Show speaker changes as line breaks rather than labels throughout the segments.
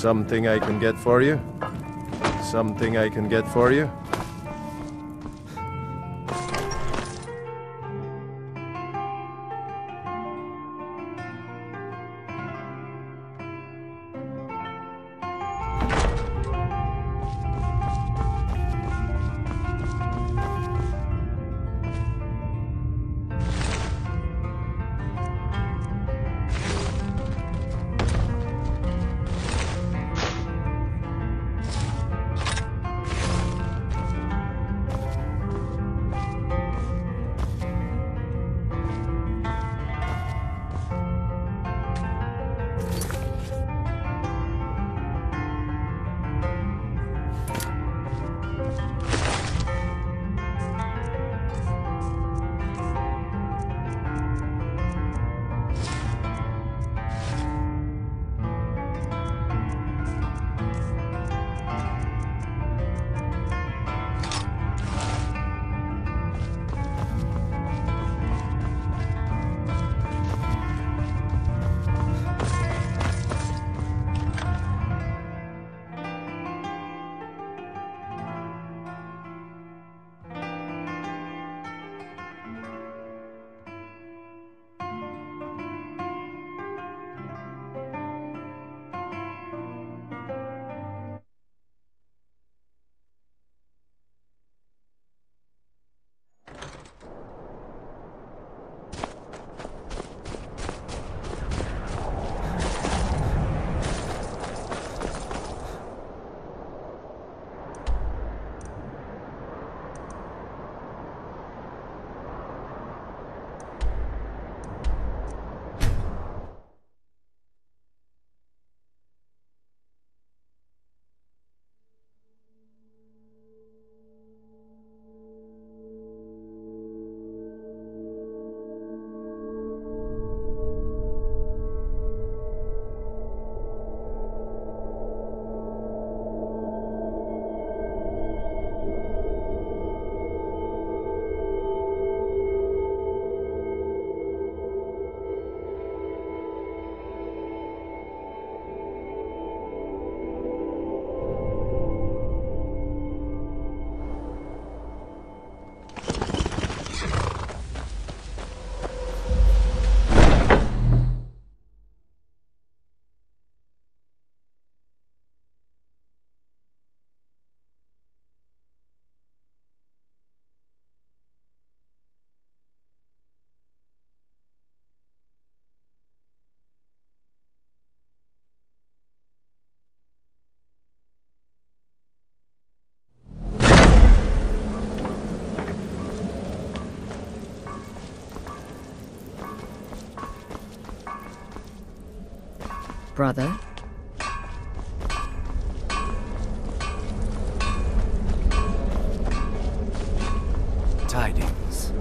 Something I can get for you? Something I can get for you?
Brother?
Tidings.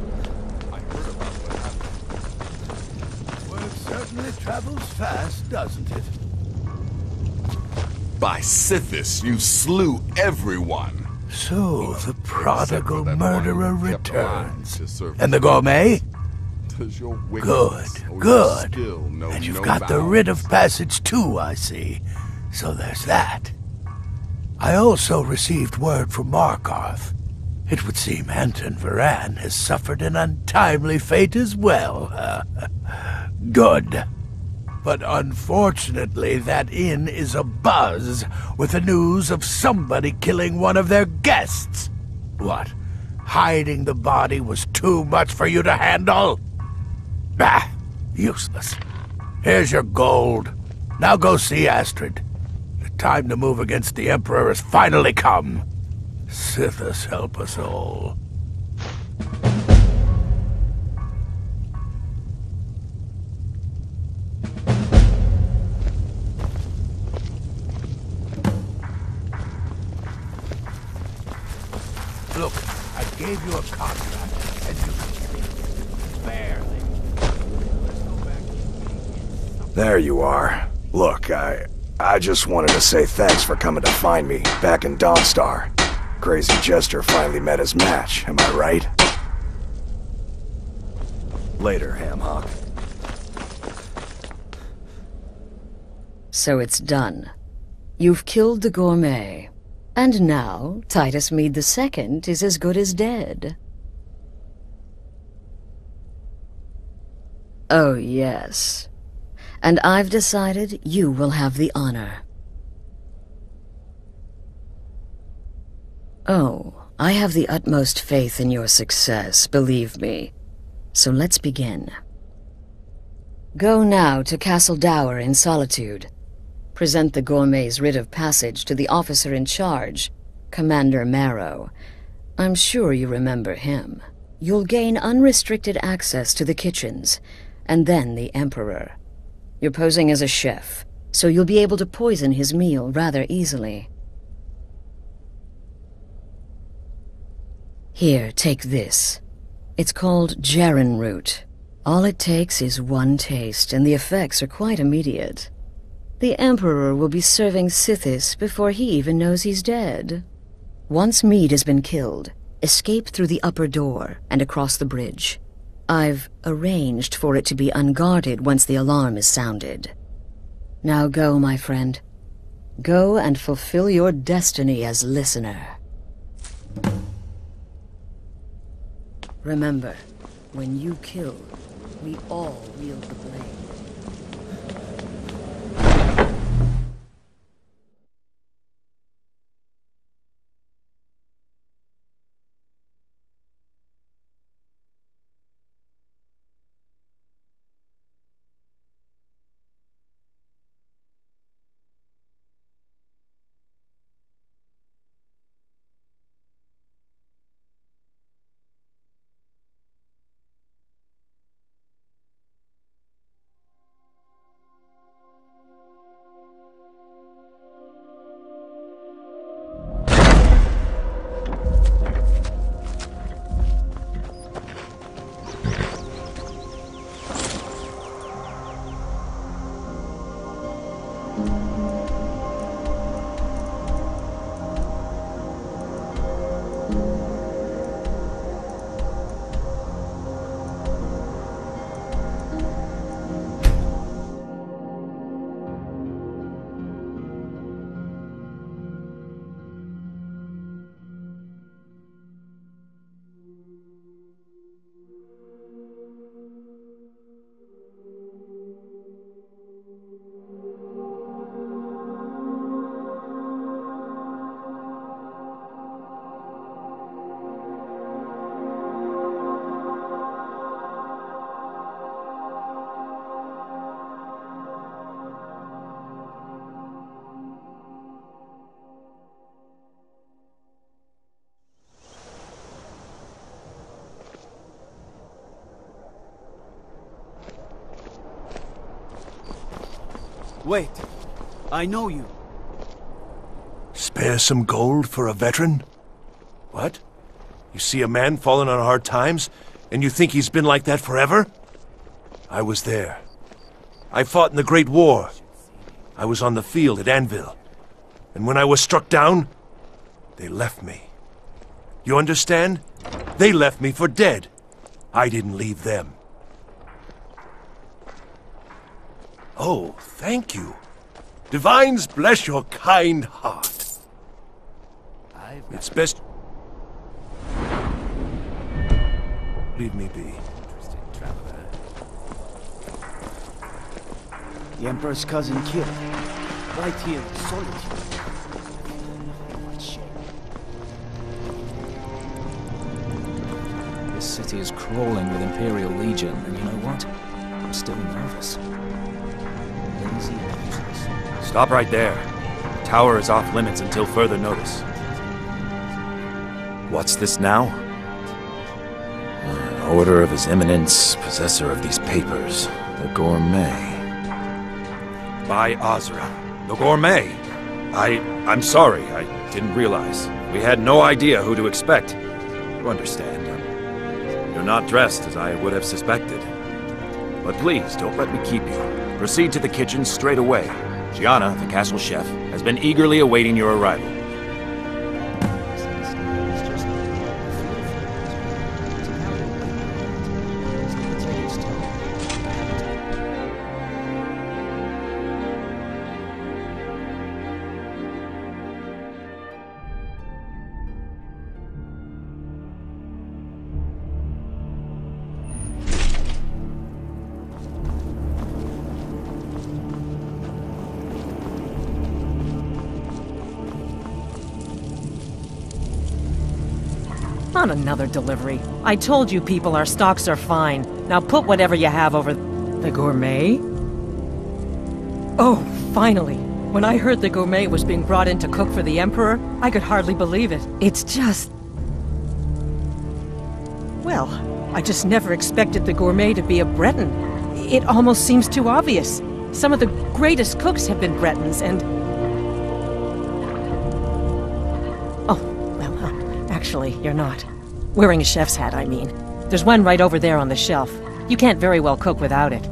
I heard about what happened.
Word certainly travels fast, doesn't it?
By Sithis, you slew everyone.
So the prodigal murderer returns.
And
And the gourmet?
Good,
Good. And you've got the writ of passage too, I see. So there's that. I also received word from Markarth. It would seem Anton Varan has suffered an untimely fate as well. Good. But unfortunately, that inn is abuzz with the news of somebody killing one of their guests. What? Hiding the body was too much for you to handle? Ah, useless. Here's your gold. Now go see Astrid. The time to move against the Emperor has finally come. Sithis help us all. Look, I gave you a contract, and you barely.
There you are. Look, I just wanted to say thanks for coming to find me back in Dawnstar. Crazy Jester finally met his match, am I right? Later, Hamhawk.
So it's done. You've killed the gourmet. And now, Titus Mead II is as good as dead. Oh, yes. And I've decided you will have the honor. Oh, I have the utmost faith in your success, believe me. So let's begin. Go now to Castle Dower in Solitude. Present the gourmet's writ of passage to the officer in charge, Commander Marrow. I'm sure you remember him. You'll gain unrestricted access to the kitchens, and then the Emperor. You're posing as a chef, so you'll be able to poison his meal rather easily. Here, take this. It's called Jarren root. All it takes is one taste, and the effects are quite immediate. The Emperor will be serving Sithis before he even knows he's dead. Once Mead has been killed, escape through the upper door and across the bridge. I've arranged for it to be unguarded once the alarm is sounded. Now go, my friend. Go and fulfill your destiny as listener. Remember, when you kill, we all wield the blade.
Wait, I know you.
Spare some gold for a veteran?
What? You see a man fallen on hard times, and you think he's been like that forever? I was there. I fought in the Great War. I was on the field at Anvil. And when I was struck down, they left me. You understand? They left me for dead. I didn't leave them. Oh, thank you. Divines bless your kind heart. It's best... Leave me be.
The Emperor's cousin killed. Right here in Solitude. What shame.
This city is crawling with Imperial Legion, and you know what? I'm still nervous. Lazy and useless.
Stop right there. The tower is off limits until further notice. What's this now? An order of His Eminence, possessor of these papers, the Gourmet. By Azra. The Gourmet! I'm sorry, I didn't realize. We had no idea who to expect. You understand. You're not dressed as I would have suspected. But please, don't let me keep you. Proceed to the kitchen straight away. Gianna, the castle chef, has been eagerly awaiting your arrival.
On another delivery. I told you people our stocks are fine. Now put whatever you have over the gourmet? Oh, finally. When I heard the gourmet was being brought in to cook for the Emperor, I could hardly believe it. It's just... Well, I just never expected the gourmet to be a Breton. It almost seems too obvious. Some of the greatest cooks have been Bretons, and... Oh, well, actually, you're not. Wearing a chef's hat, I mean. There's one right over there on the shelf. You can't very well cook without it.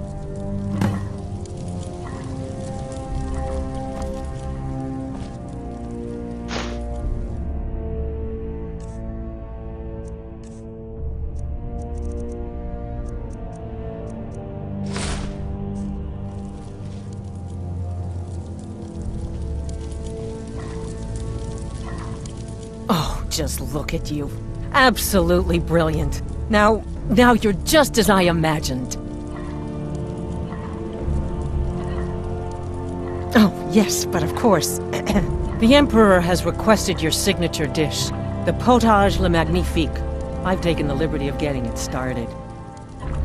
Just look at you. Absolutely brilliant. Now you're just as I imagined. Oh, yes, but of course. The Emperor has requested your signature dish, the potage le magnifique. I've taken the liberty of getting it started.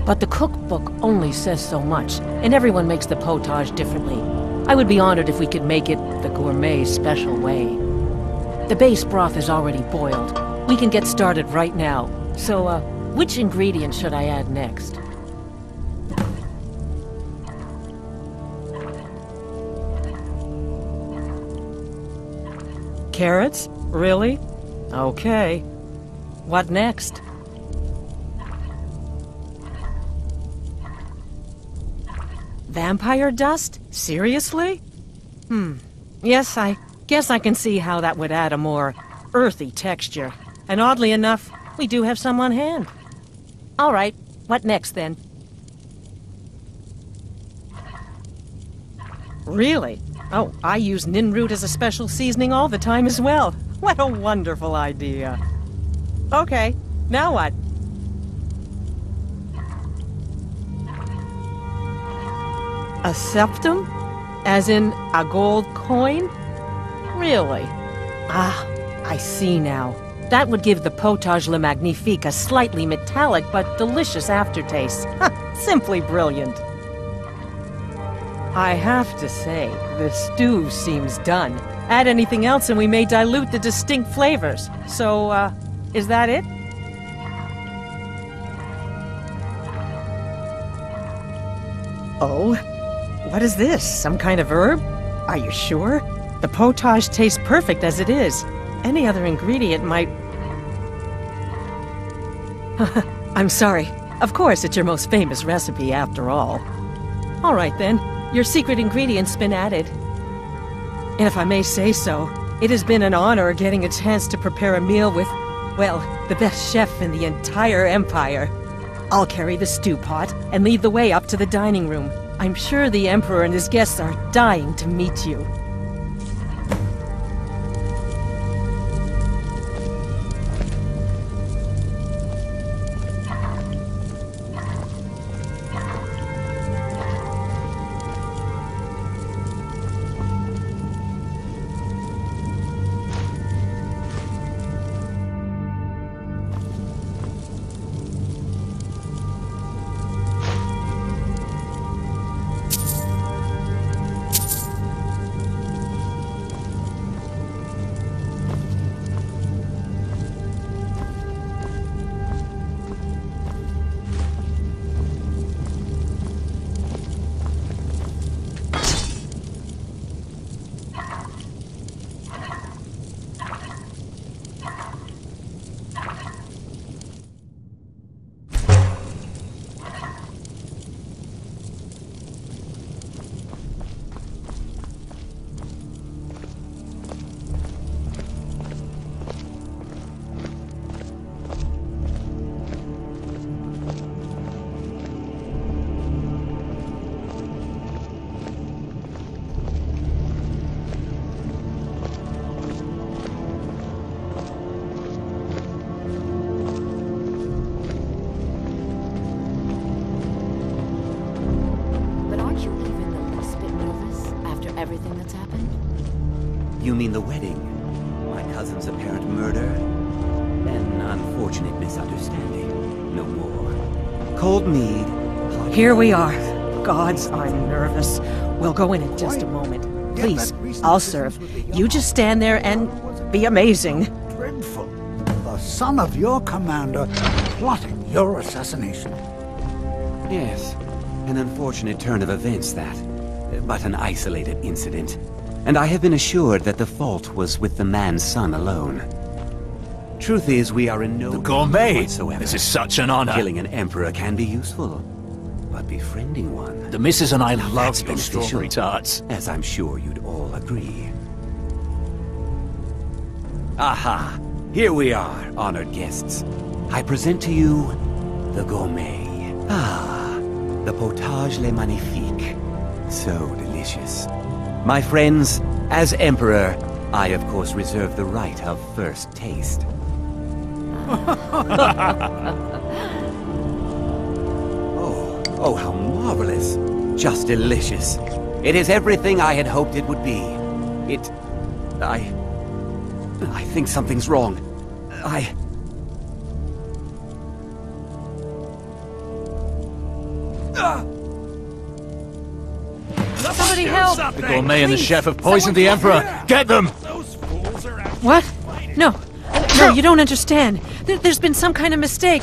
But the cookbook only says so much, and everyone makes the potage differently. I would be honored if we could make it the gourmet special way. The base broth is already boiled. We can get started right now. So, which ingredient should I add next? Carrots? Really? Okay. What next? Vampire dust? Seriously? Yes, I guess I can see how that would add a more earthy texture. And oddly enough, we do have some on hand. All right, what next then? Really? Oh, I use ninroot as a special seasoning all the time as well. What a wonderful idea. Okay, now what? A septum? As in a gold coin? Really? Ah, I see now. That would give the potage le magnifique a slightly metallic but delicious aftertaste. Simply brilliant. I have to say, the stew seems done. Add anything else and we may dilute the distinct flavors. So, is that it? Oh? What is this? Some kind of herb? Are you sure? The potage tastes perfect as it is. Any other ingredient might... I'm sorry. Of course, it's your most famous recipe, after all. All right, then. Your secret ingredient's been added. And if I may say so, it has been an honor getting a chance to prepare a meal with, well, the best chef in the entire Empire. I'll carry the stew pot and lead the way up to the dining room. I'm sure the Emperor and his guests are dying to meet you.
Everything that's happened?
You mean the wedding? My cousin's apparent murder? Then, unfortunately, unfortunate misunderstanding. No more. Cold mead.
Here we are. Gods, I'm nervous. We'll go in just a moment. Please, I'll serve. You just stand there and be amazing.
Dreadful. The son of your commander plotting your assassination.
Yes, an unfortunate turn of events that, but an isolated incident. And I have been assured that the fault was with the man's son alone. Truth is, we are in no
The gourmet!
whatsoever.
This is such an honor.
Killing an emperor can be useful, but befriending one...
The missus and I
now
love
that's
your
beneficial,
strawberry tarts.
as I'm sure you'd all agree. Aha! Here we are, honored guests. I present to you the gourmet. Ah, the potage le magnifique. So delicious. My friends, as Emperor, I of course reserve the right of first taste. Oh, how marvelous. Just delicious. It is everything I had hoped it would be. I think something's wrong.
Somebody help!
The gourmet and the chef have poisoned the Emperor. Get them!
What? No. No, you don't understand. There's been some kind of mistake.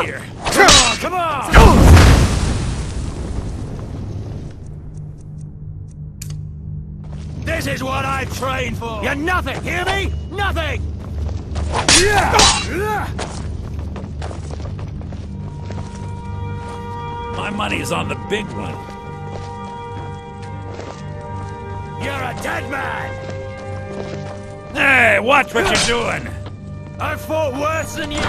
Here. Come on! This is what I trained for! You're nothing, hear me? Nothing! My money is on the big one. You're a dead man! Hey, watch what you're doing! I fought worse than you!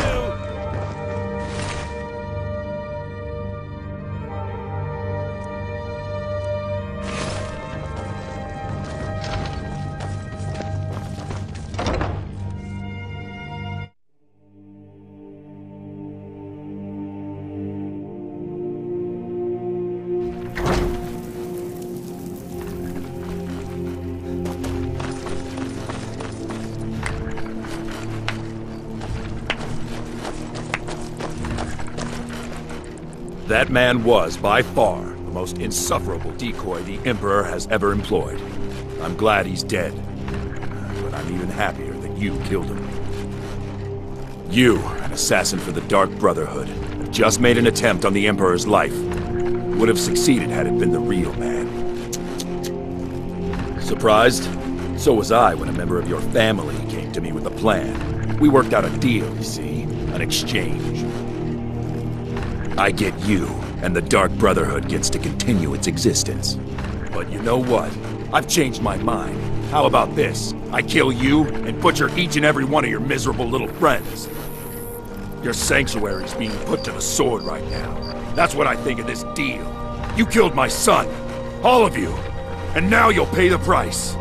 That man was, by far, the most insufferable decoy the Emperor has ever employed. I'm glad he's dead, but I'm even happier that you killed him. You, an assassin for the Dark Brotherhood, have just made an attempt on the Emperor's life. Would have succeeded had it been the real man. Surprised? So was I when a member of your family came to me with a plan. We worked out a deal, you see, an exchange. I get you, and the Dark Brotherhood gets to continue its existence. But you know what? I've changed my mind. How about this? I kill you, and butcher each and every one of your miserable little friends. Your sanctuary's being put to the sword right now. That's what I think of this deal. You killed my son. All of you. And now you'll pay the price.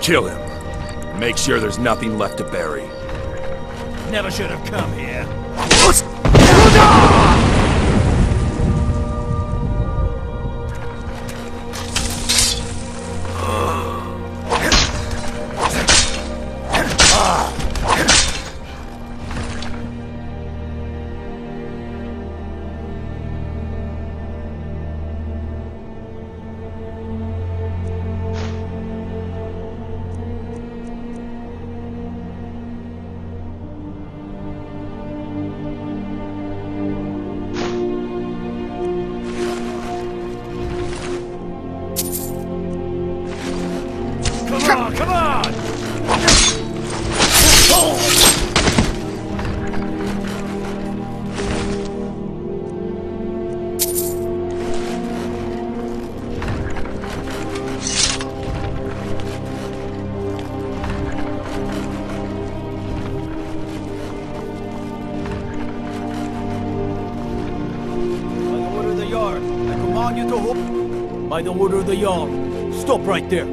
Kill him. Make sure there's nothing left to bury.
Never should have come here. Come on! By the order of the Jarl, stop right there.